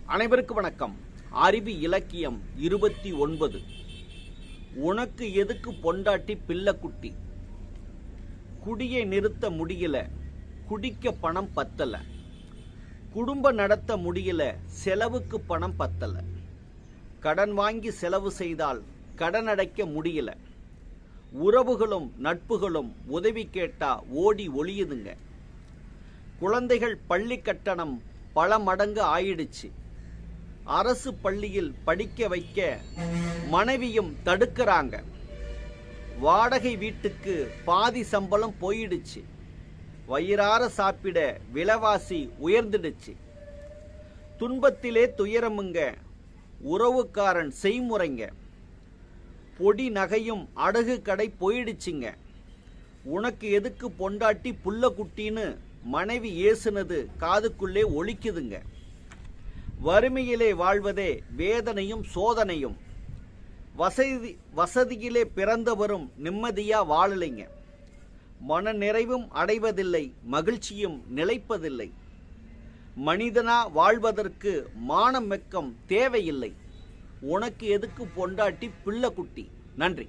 அனைவருக்கும் வணக்கம். அறிவு இலக்கியம் 29. உனக்கு எதுக்கு பொண்டாட்டி பிள்ளைக்குட்டி? குடியை நிறுத்த முடியல, குடிக்க பணம் பத்தல. குடும்ப நடத்த முடியல, செலவுக்கு பணம் பத்தல. கடன் வாங்கி செலவு செய்தால் கடன் அடைக்க முடியல. உறவுகளும் நட்புகளும் உதவி கேட்டா ஓடி ஒளியுதுங்க. குழந்தைகள் பள்ளி கட்டணம் பல மடங்கு ஆயிடுச்சு. அரசு பள்ளியில் படிக்க வைக்க மனைவியும் தடுக்கிறாங்க. வாடகை வீட்டுக்கு பாதி சம்பளம் போயிடுச்சு. வயிறார சாப்பிட விலைவாசி உயர்ந்துடுச்சு. துன்பத்திலே துயரமுங்க, உறவுக்காரன் செய்முறைங்க. பொடி நகையும் அடகு கடை போயிடுச்சுங்க. உனக்கு எதுக்கு பொண்டாட்டி புள்ள குட்டின்னு மனைவி ஏசுனது காதுக்குள்ளே ஒலிக்குதுங்க. வறுமையிலே வாழ்வதே வேதனையும் சோதனையும். வசதியிலே பிறந்தவரும் நிம்மதியா வாழலைங்க. மன நிறைவும் அடைவதில்லை, மகிழ்ச்சியும் நிலைப்பதில்லை. மனிதனா வாழ்வதற்கு மானம் வெக்கம் தேவையில்லை. உனக்கு எதுக்கு பொண்டாட்டி பிள்ளை குட்டி? நன்றி.